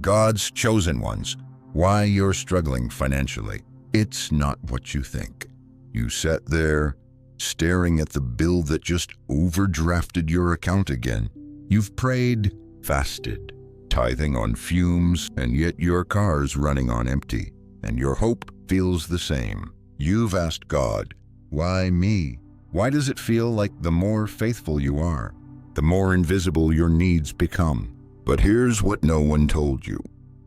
God's chosen ones. Why you're struggling financially. It's not what you think. You sat there, staring at the bill that just overdrafted your account again. You've prayed, fasted, tithing on fumes, and yet your car's running on empty, and your hope feels the same. You've asked God, why me? Why does it feel like the more faithful you are, the more invisible your needs become? But here's what no one told you.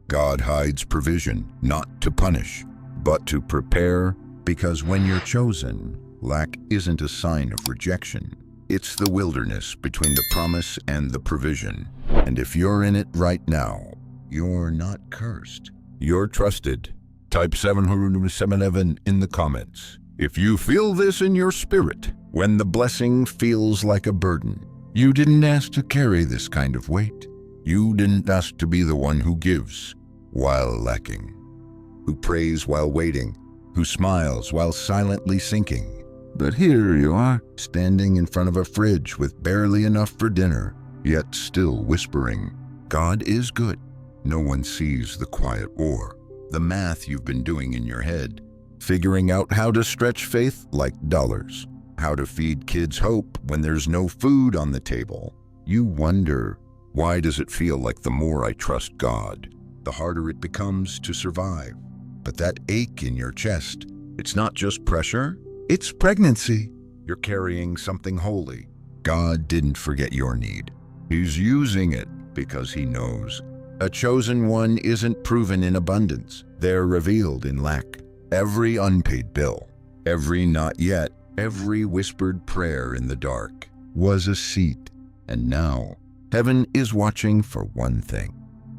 God hides provision, not to punish, but to prepare, because when you're chosen, lack isn't a sign of rejection. It's the wilderness between the promise and the provision. And if you're in it right now, you're not cursed. You're trusted. Type 777 in the comments if you feel this in your spirit, when the blessing feels like a burden. You didn't ask to carry this kind of weight. You didn't ask to be the one who gives while lacking, who prays while waiting, who smiles while silently sinking. But here you are, standing in front of a fridge with barely enough for dinner, yet still whispering, God is good. No one sees the quiet war, the math you've been doing in your head, figuring out how to stretch faith like dollars, how to feed kids hope when there's no food on the table. You wonder, why does it feel like the more I trust God, the harder it becomes to survive? But that ache in your chest, it's not just pressure, it's pregnancy. You're carrying something holy. God didn't forget your need. He's using it because he knows. A chosen one isn't proven in abundance. They're revealed in lack. Every unpaid bill, every not yet, every whispered prayer in the dark was a seed. And now, heaven is watching for one thing.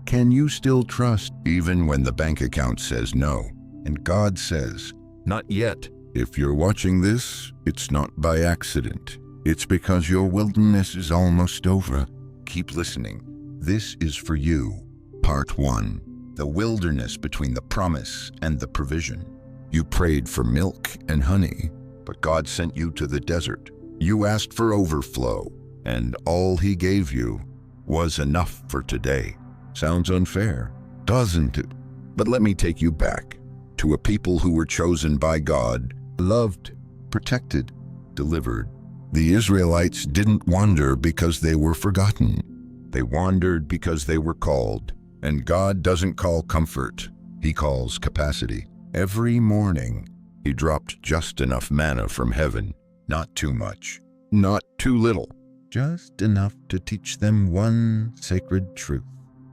Can you still trust even when the bank account says no? And God says, not yet. If you're watching this, it's not by accident. It's because your wilderness is almost over. Keep listening. This is for you. Part 1. The wilderness between the promise and the provision. You prayed for milk and honey, but God sent you to the desert. You asked for overflow, and all he gave you was enough for today. Sounds unfair, doesn't it? But let me take you back to a people who were chosen by God, loved, protected, delivered. The Israelites didn't wander because they were forgotten. They wandered because they were called. And God doesn't call comfort, he calls capacity. Every morning, he dropped just enough manna from heaven. Not too much, not too little. Just enough to teach them one sacred truth.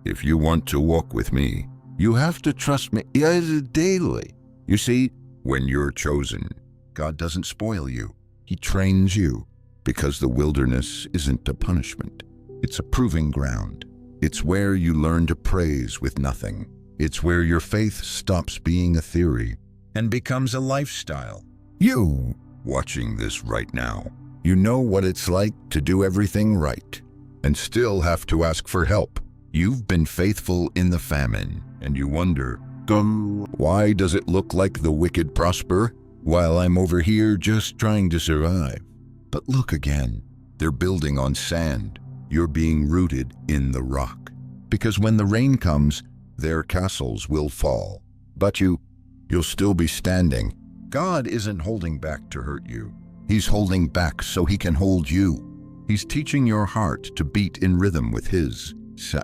If you want to walk with me, you have to trust me daily. You see, when you're chosen, God doesn't spoil you. He trains you, because the wilderness isn't a punishment. It's a proving ground. It's where you learn to praise with nothing. It's where your faith stops being a theory and becomes a lifestyle. You, watching this right now, you know what it's like to do everything right and still have to ask for help. You've been faithful in the famine, and you wonder, why does it look like the wicked prosper while I'm over here just trying to survive? But look again, they're building on sand. You're being rooted in the rock. Because when the rain comes, their castles will fall. But you'll still be standing. God isn't holding back to hurt you. He's holding back so he can hold you. He's teaching your heart to beat in rhythm with his,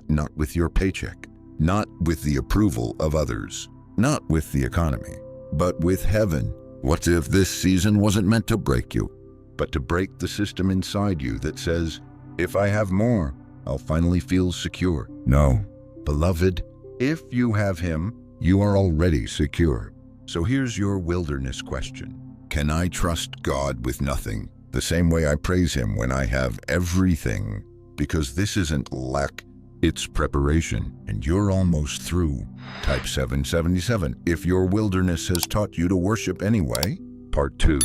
not with your paycheck, not with the approval of others, not with the economy, but with heaven. What if this season wasn't meant to break you, but to break the system inside you that says, if I have more, I'll finally feel secure? No, beloved, if you have him, you are already secure. So here's your wilderness question. Can I trust God with nothing, the same way I praise him when I have everything? Because this isn't lack, it's preparation, and you're almost through. Type 777 if your wilderness has taught you to worship anyway. Part 2.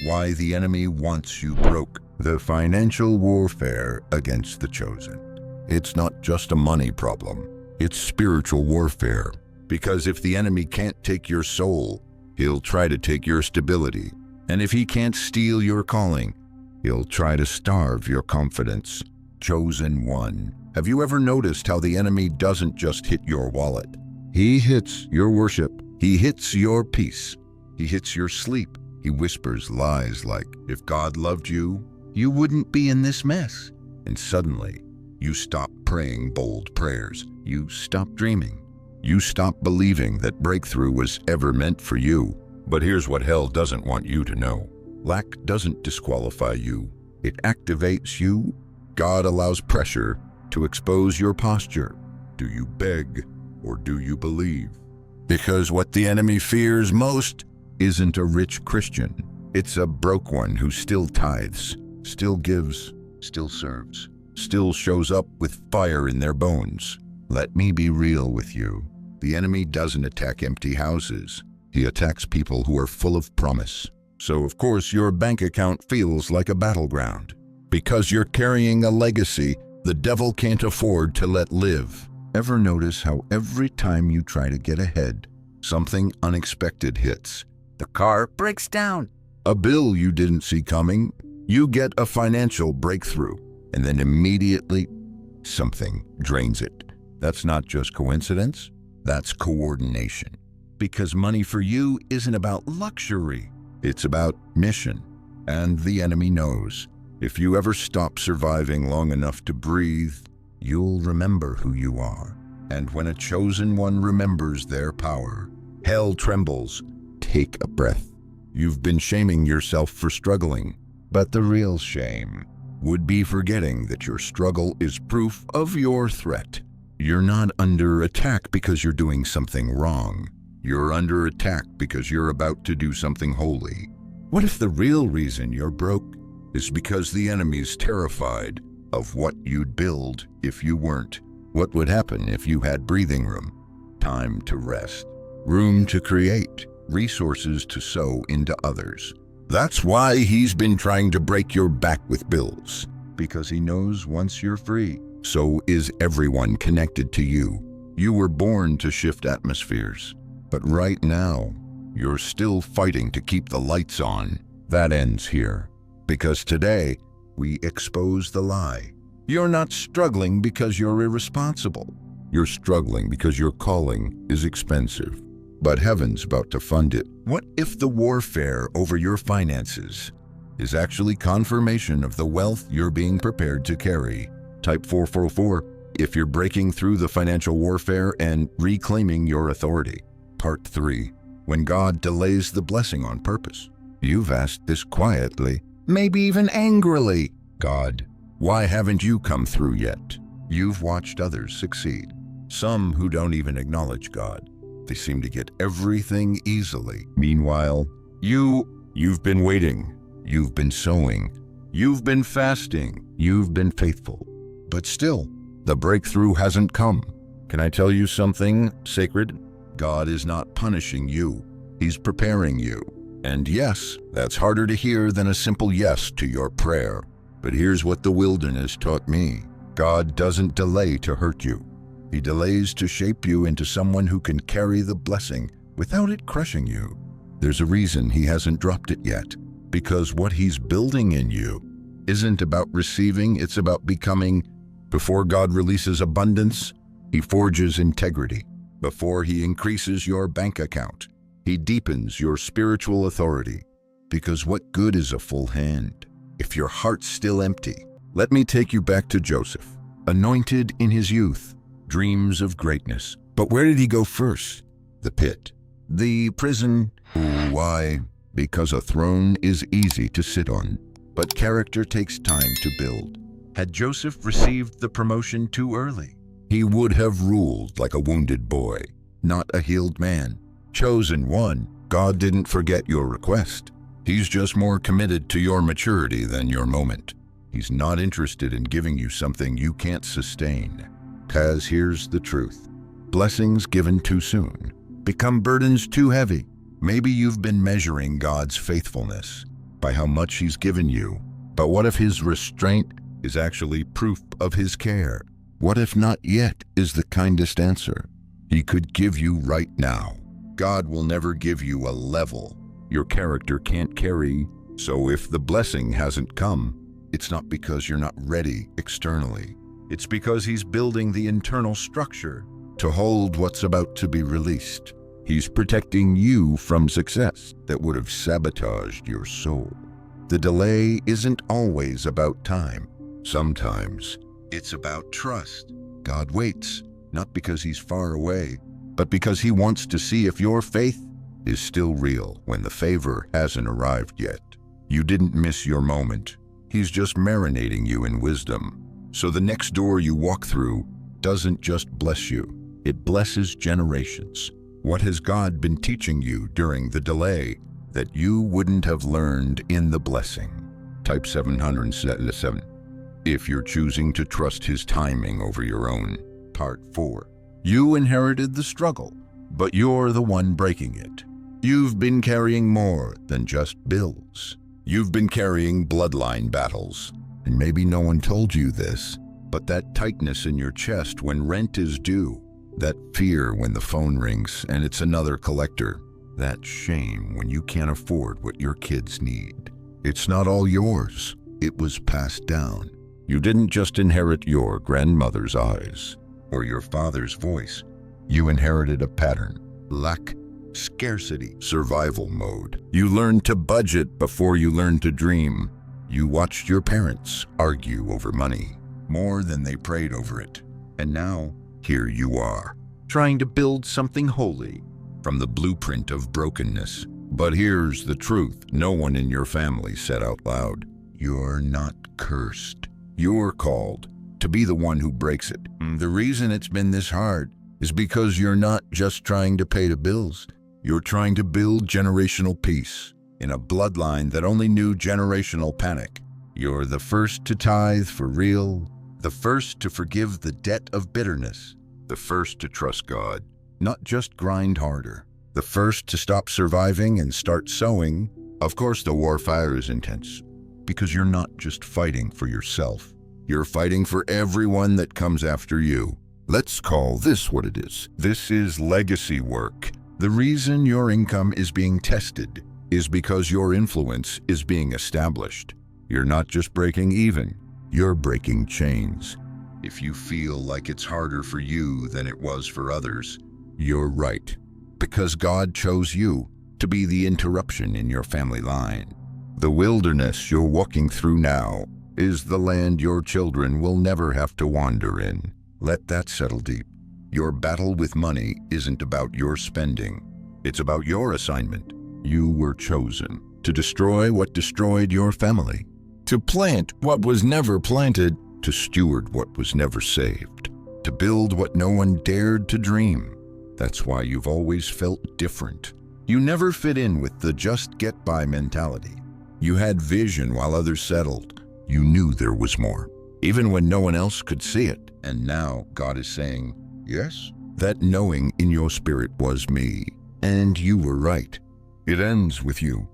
Why the enemy wants you broke. The financial warfare against the chosen. It's not just a money problem, it's spiritual warfare. Because if the enemy can't take your soul, he'll try to take your stability. And if he can't steal your calling, he'll try to starve your confidence. Chosen one, Have you ever noticed how the enemy doesn't just hit your wallet? He hits your worship. He hits your peace. He hits your sleep. He whispers lies like, if God loved you, you wouldn't be in this mess. And suddenly, you stop praying bold prayers. You stop dreaming. You stop believing that breakthrough was ever meant for you. But here's what hell doesn't want you to know. Lack doesn't disqualify you. It activates you. God allows pressure to expose your posture. Do you beg or do you believe? Because what the enemy fears most isn't a rich Christian. It's a broke one who still tithes, still gives, still serves, still shows up with fire in their bones. Let me be real with you. The enemy doesn't attack empty houses. He attacks people who are full of promise. So of course your bank account feels like a battleground. Because you're carrying a legacy the devil can't afford to let live. Ever notice how every time you try to get ahead, something unexpected hits? The car breaks down. A bill you didn't see coming. You get a financial breakthrough, and then immediately something drains it. That's not just coincidence, that's coordination. Because money for you isn't about luxury, it's about mission. And the enemy knows. If you ever stop surviving long enough to breathe, you'll remember who you are. And when a chosen one remembers their power, hell trembles. Take a breath. You've been shaming yourself for struggling, but the real shame would be forgetting that your struggle is proof of your threat. You're not under attack because you're doing something wrong. You're under attack because you're about to do something holy. What if the real reason you're broke is because the enemy's terrified of what you'd build if you weren't? What would happen if you had breathing room, time to rest, room to create, resources to sow into others? That's why he's been trying to break your back with bills, because he knows once you're free, so is everyone connected to you. You were born to shift atmospheres, but right now, you're still fighting to keep the lights on. That ends here, because today, we expose the lie. You're not struggling because you're irresponsible. You're struggling because your calling is expensive, but heaven's about to fund it. What if the warfare over your finances is actually confirmation of the wealth you're being prepared to carry? Type 444 if you're breaking through the financial warfare and reclaiming your authority. Part 3. When God delays the blessing on purpose. You've asked this quietly, maybe even angrily. God, why haven't you come through yet? You've watched others succeed. Some who don't even acknowledge God. They seem to get everything easily. Meanwhile, you've been waiting. You've been sowing. You've been fasting. You've been faithful. But still, the breakthrough hasn't come. Can I tell you something sacred? God is not punishing you. He's preparing you. And yes, that's harder to hear than a simple yes to your prayer. But here's what the wilderness taught me. God doesn't delay to hurt you. He delays to shape you into someone who can carry the blessing without it crushing you. There's a reason he hasn't dropped it yet, because what he's building in you isn't about receiving, it's about becoming. Before God releases abundance, he forges integrity. Before he increases your bank account, he deepens your spiritual authority. Because what good is a full hand if your heart's still empty? Let me take you back to Joseph, anointed in his youth, dreams of greatness. But where did he go first? The pit. The prison. Why? Because a throne is easy to sit on, but character takes time to build. Had Joseph received the promotion too early, he would have ruled like a wounded boy, not a healed man. Chosen one, God didn't forget your request. He's just more committed to your maturity than your moment. He's not interested in giving you something you can't sustain. 'Cause here's the truth. Blessings given too soon become burdens too heavy. Maybe you've been measuring God's faithfulness by how much he's given you. But what if his restraint is actually proof of his care? What if not yet is the kindest answer he could give you right now? God will never give you a level your character can't carry. So if the blessing hasn't come, it's not because you're not ready externally. It's because he's building the internal structure to hold what's about to be released. He's protecting you from success that would have sabotaged your soul. The delay isn't always about time. Sometimes it's about trust. God waits, not because he's far away, but because he wants to see if your faith is still real when the favor hasn't arrived yet. You didn't miss your moment. He's just marinating you in wisdom. So the next door you walk through doesn't just bless you, it blesses generations. What has God been teaching you during the delay that you wouldn't have learned in the blessing? Type 777. If you're choosing to trust his timing over your own. Part 4. You inherited the struggle, but you're the one breaking it. You've been carrying more than just bills. You've been carrying bloodline battles. And maybe no one told you this, but that tightness in your chest when rent is due, that fear when the phone rings and it's another collector, that shame when you can't afford what your kids need. It's not all yours. It was passed down. You didn't just inherit your grandmother's eyes or your father's voice. You inherited a pattern: lack, scarcity, survival mode. You learned to budget before you learned to dream. You watched your parents argue over money more than they prayed over it. And now, here you are, trying to build something holy from the blueprint of brokenness. But here's the truth no one in your family said out loud: you're not cursed. You're called to be the one who breaks it. The reason it's been this hard is because you're not just trying to pay the bills. You're trying to build generational peace in a bloodline that only knew generational panic. You're the first to tithe for real, the first to forgive the debt of bitterness, the first to trust God, not just grind harder, the first to stop surviving and start sowing. Of course, the warfare is intense because you're not just fighting for yourself. You're fighting for everyone that comes after you. Let's call this what it is. This is legacy work. The reason your income is being tested is because your influence is being established. You're not just breaking even, you're breaking chains. If you feel like it's harder for you than it was for others, you're right. Because God chose you to be the interruption in your family line. The wilderness you're walking through now is the land your children will never have to wander in. Let that settle deep. Your battle with money isn't about your spending. It's about your assignment. You were chosen to destroy what destroyed your family, to plant what was never planted, to steward what was never saved, to build what no one dared to dream. That's why you've always felt different. You never fit in with the just get by mentality. You had vision while others settled. You knew there was more, even when no one else could see it. And now God is saying, yes, that knowing in your spirit was me, and you were right. It ends with you.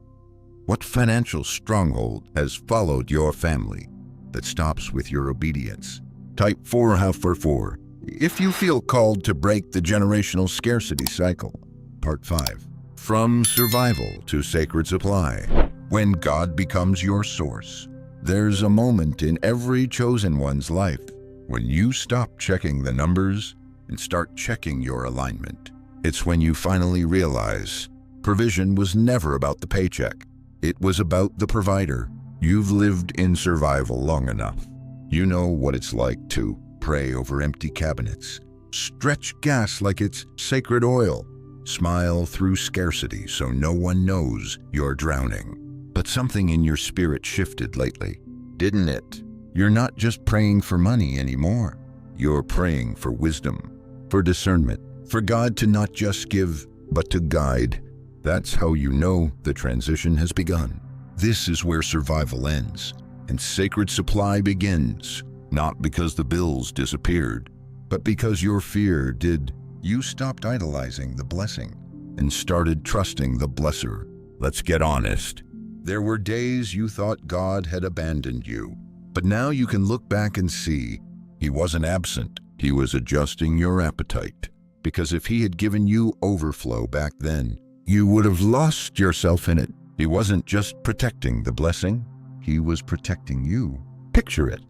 What financial stronghold has followed your family that stops with your obedience? Type 444 if you feel called to break the generational scarcity cycle. Part 5. From survival to sacred supply. When God becomes your source, there's a moment in every chosen one's life when you stop checking the numbers and start checking your alignment. It's when you finally realize provision was never about the paycheck. It was about the provider. You've lived in survival long enough. You know what it's like to pray over empty cabinets, stretch gas like it's sacred oil, smile through scarcity so no one knows you're drowning. But something in your spirit shifted lately, didn't it? You're not just praying for money anymore. You're praying for wisdom, for discernment, for God to not just give, but to guide. That's how you know the transition has begun. This is where survival ends and sacred supply begins, not because the bills disappeared, but because your fear did. You stopped idolizing the blessing and started trusting the blesser. Let's get honest. There were days you thought God had abandoned you, but now you can look back and see he wasn't absent. He was adjusting your appetite. Because if he had given you overflow back then, you would have lost yourself in it. He wasn't just protecting the blessing, he was protecting you. Picture it.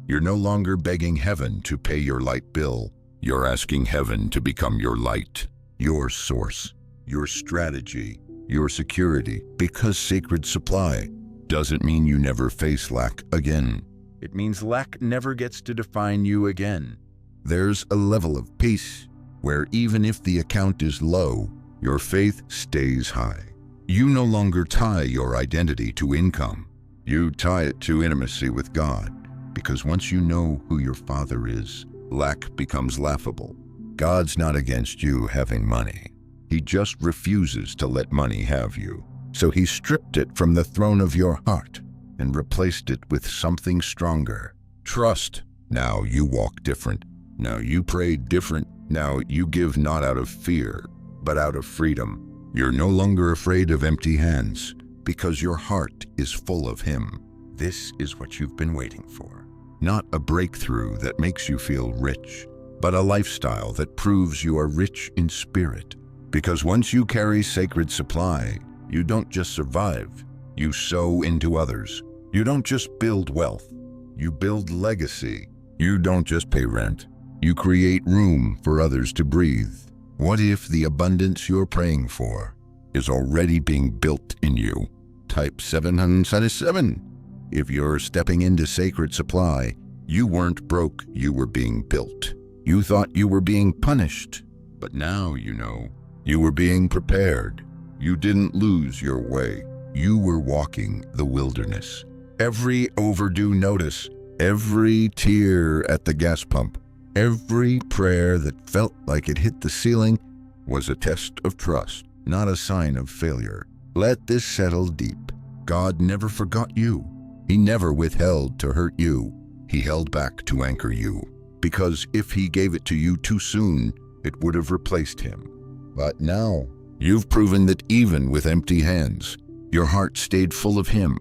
You're no longer begging heaven to pay your light bill. You're asking heaven to become your light, your source, your strategy, your security. Because sacred supply doesn't mean you never face lack again. It means lack never gets to define you again. There's a level of peace where even if the account is low, your faith stays high. You no longer tie your identity to income. You tie it to intimacy with God, because once you know who your Father is, lack becomes laughable. God's not against you having money. He just refuses to let money have you. So he stripped it from the throne of your heart and replaced it with something stronger. Trust. Now you walk different. Now you pray different. Now you give not out of fear, but out of freedom. You're no longer afraid of empty hands because your heart is full of him. This is what you've been waiting for. Not a breakthrough that makes you feel rich, but a lifestyle that proves you are rich in spirit. Because once you carry sacred supply, you don't just survive, you sow into others. You don't just build wealth, you build legacy. You don't just pay rent, you create room for others to breathe. What if the abundance you're praying for is already being built in you? Type 777. If you're stepping into sacred supply, you weren't broke, you were being built. You thought you were being punished, but now you know you were being prepared. You didn't lose your way. You were walking the wilderness. Every overdue notice, every tear at the gas pump, every prayer that felt like it hit the ceiling was a test of trust, not a sign of failure. Let this settle deep. God never forgot you. He never withheld to hurt you. He held back to anchor you. Because if he gave it to you too soon, it would have replaced him. But now, you've proven that even with empty hands, your heart stayed full of him.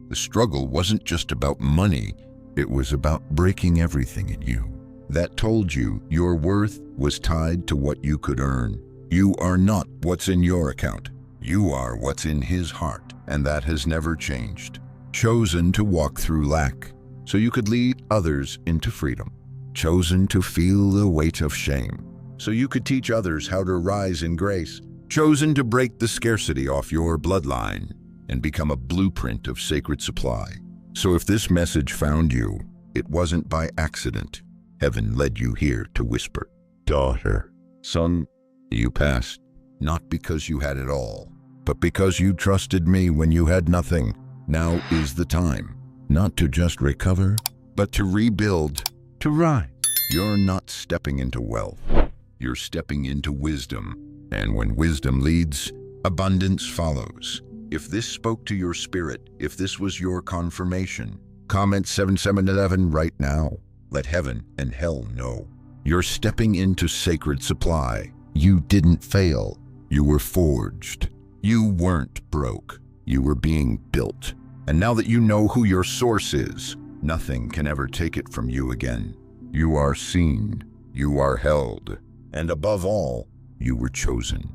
The struggle wasn't just about money, it was about breaking everything in you that told you your worth was tied to what you could earn. You are not what's in your account. You are what's in his heart, and that has never changed. Chosen to walk through lack so you could lead others into freedom. Chosen to feel the weight of shame so you could teach others how to rise in grace. Chosen to break the scarcity off your bloodline and become a blueprint of sacred supply. So if this message found you, it wasn't by accident. Heaven led you here to whisper, "Daughter, son, you passed, not because you had it all, but because you trusted me when you had nothing. Now is the time, not to just recover, but to rebuild, to rise." You're not stepping into wealth. You're stepping into wisdom. And when wisdom leads, abundance follows. If this spoke to your spirit, if this was your confirmation, comment 7711 right now. Let heaven and hell know. You're stepping into sacred supply. You didn't fail. You were forged. You weren't broke. You were being built. And now that you know who your source is, nothing can ever take it from you again. You are seen. You are held. And above all, you were chosen.